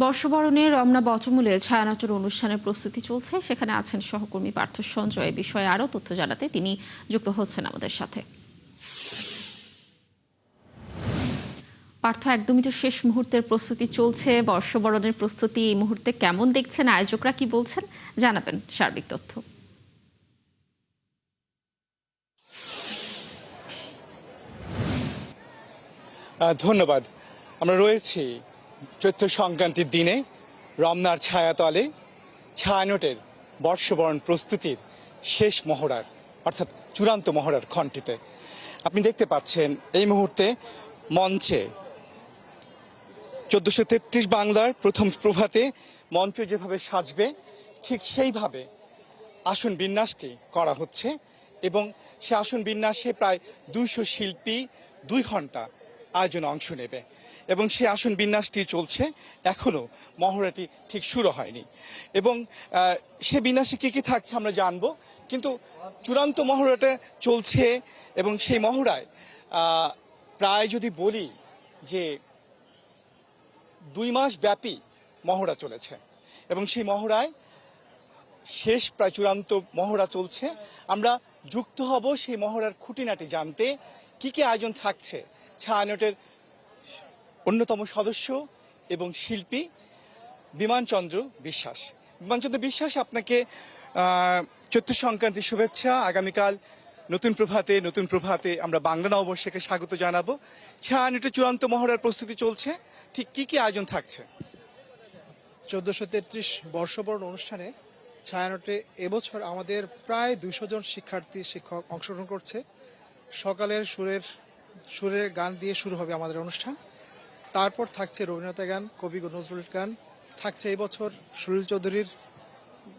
বর্ষবরণে রমনা বটমূলে ছায়ানটের অনুষ্ঠানের প্রস্তুতি চলছে। সেখানে আছেন সহকর্মী পার্থ সঞ্জয়। বিষয়ে আরও তথ্য জানাতে তিনি যুক্ত হচ্ছেন আমাদের সাথে। পার্থ, একদমই তো শেষ মুহূর্তের প্রস্তুতি চলছে। বর্ষবরণের প্রস্তুতি এই মুহূর্তে কেমন দেখছেন, আয়োজকরা কি বলছেন, জানাবেন সার্বিক তথ্য। ধন্যবাদ। আমরা রয়েছি চৈত্র সংক্রান্তির দিনে রমনার ছায়াতলে ছায়ানটের বর্ষবরণ প্রস্তুতির শেষ মহড়ার অর্থাৎ চূড়ান্ত মহড়ার ক্ষণটিতে। আপনি দেখতে পাচ্ছেন এই মুহূর্তে মঞ্চে 1433 বাংলার প্রথম প্রভাতে মঞ্চ যেভাবে সাজবে ঠিক সেইভাবে আসন বিন্যাসটি করা হচ্ছে এবং সে আসন বিন্যাসে প্রায় 200 শিল্পী 2 ঘন্টা আয়োজনে অংশ নেবে এবং সে আসন বিন্যাসটি চলছে। এখনও মহড়াটি ঠিক শুরু হয়নি এবং সে বিন্যাসে কী কী থাকছে আমরা জানবো, কিন্তু চূড়ান্ত মহড়াটা চলছে এবং সেই মহড়ায় প্রায় যদি বলি যে 2 মাস ব্যাপী মহড়া চলেছে এবং সেই মহড়ায় শেষ প্রায় চূড়ান্ত মহড়া চলছে। আমরা যুক্ত হব সেই মহড়ার খুঁটিনাটি জানতে। কি কি আয়োজন থাকছে ছায়ানটের অন্যতম সদস্য এবং শিল্পী বিমানচন্দ্র বিশ্বাস। বিমানচন্দ্র বিশ্বাস, আপনাকে চৈত্র সংক্রান্তির শুভেচ্ছা। আগামীকাল নতুন প্রভাতে আমরা বাংলা নববর্ষকে স্বাগত জানাবো। ছায়ানটের চূড়ান্ত মহড়ার প্রস্তুতি চলছে, ঠিক কি কি আয়োজন থাকছে? 1433 বর্ষবরণ অনুষ্ঠানে ছায়ানটে এবছর আমাদের প্রায় 200 জন শিক্ষক অংশগ্রহণ করছে। সকালের সুরের গান দিয়ে শুরু হবে আমাদের অনুষ্ঠান। তারপর থাকছে রবীন্দ্রনাথের গান, কবি নজরুলের গান, থাকছে এই বছর সলিল চৌধুরীর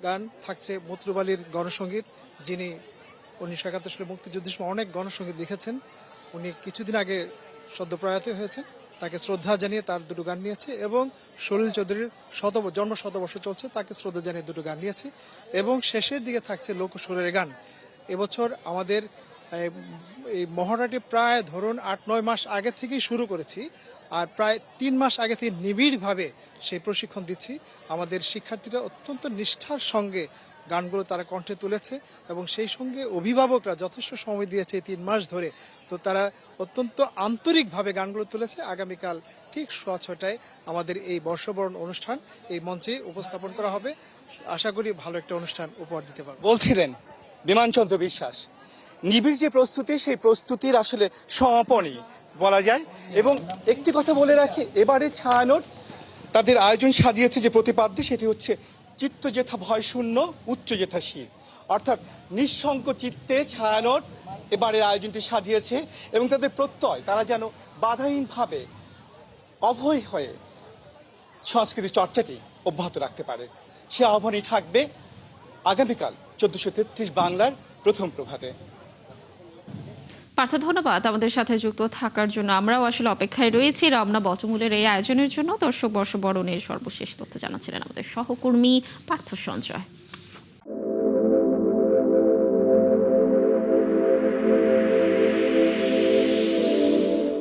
গান, থাকছে মতলুব আলীর গণসঙ্গীত, যিনি 1971 সালে মুক্তিযুদ্ধের সময় অনেক গণসঙ্গীত লিখেছেন। উনি কিছুদিন আগে সদ্য প্রয়াত হয়েছেন, তাকে শ্রদ্ধা জানিয়ে তার দুটো গান নিয়েছে এবং সলিল চৌধুরীর জন্ম শতবর্ষ চলছে, তাকে শ্রদ্ধা জানিয়ে দুটো গান নিয়েছে এবং শেষের দিকে থাকছে লোকসুরের গান। এবছর আমাদের এই মহড়াটি প্রায় ধরুন 8-9 মাস আগে থেকেই শুরু করেছি, আর প্রায় 3 মাস আগে থেকে নিবিড়ভাবে সেই প্রশিক্ষণ দিচ্ছি। আমাদের শিক্ষার্থীরা অত্যন্ত নিষ্ঠার সঙ্গে গানগুলো তারা কণ্ঠে তুলেছে এবং সেই সঙ্গে অভিভাবকরা যথেষ্ট সময় দিয়েছে এই 3 মাস ধরে। তো তারা অত্যন্ত আন্তরিকভাবে গানগুলো তুলেছে। আগামীকাল ঠিক 6:30টায় আমাদের এই বর্ষবরণ অনুষ্ঠান এই মঞ্চে উপস্থাপন করা হবে। আশা করি ভালো একটা অনুষ্ঠান উপহার দিতে পারব। বলছিলেন বিমানচন্দ্র বিশ্বাস। নিবিড় যে প্রস্তুতি, সেই প্রস্তুতির আসলে সমাপনী বলা যায়। এবং একটি কথা বলে রাখি, এবারে ছায়ানট তাদের আয়োজন সাজিয়েছে যে প্রতিপাদ্যে, সেটি হচ্ছে চিত্ত যেথা ভয় শূন্য, উচ্চ যেথা শির। অর্থাৎ নিঃসংক চিত্তে ছায়ানট এবারের আয়োজনটি সাজিয়েছে এবং তাদের প্রত্যয় তারা যেন বাধাহীনভাবে অভয় হয়ে সংস্কৃতি চর্চাটি অব্যাহত রাখতে পারে, সে আহ্বানই থাকবে আগামীকাল 1433 বাংলার প্রথম প্রভাতে। পার্থ, ধন্যবাদ আমাদের সাথে যুক্ত থাকার জন্য। আমরাও আসলে অপেক্ষায় রয়েছি রমনা বটমূলের এই আয়োজনের জন্য। দর্শক, বর্ষবরণের সর্বশেষ তথ্য জানাচ্ছিলেন আমাদের সহকর্মী পার্থ সঞ্জয়।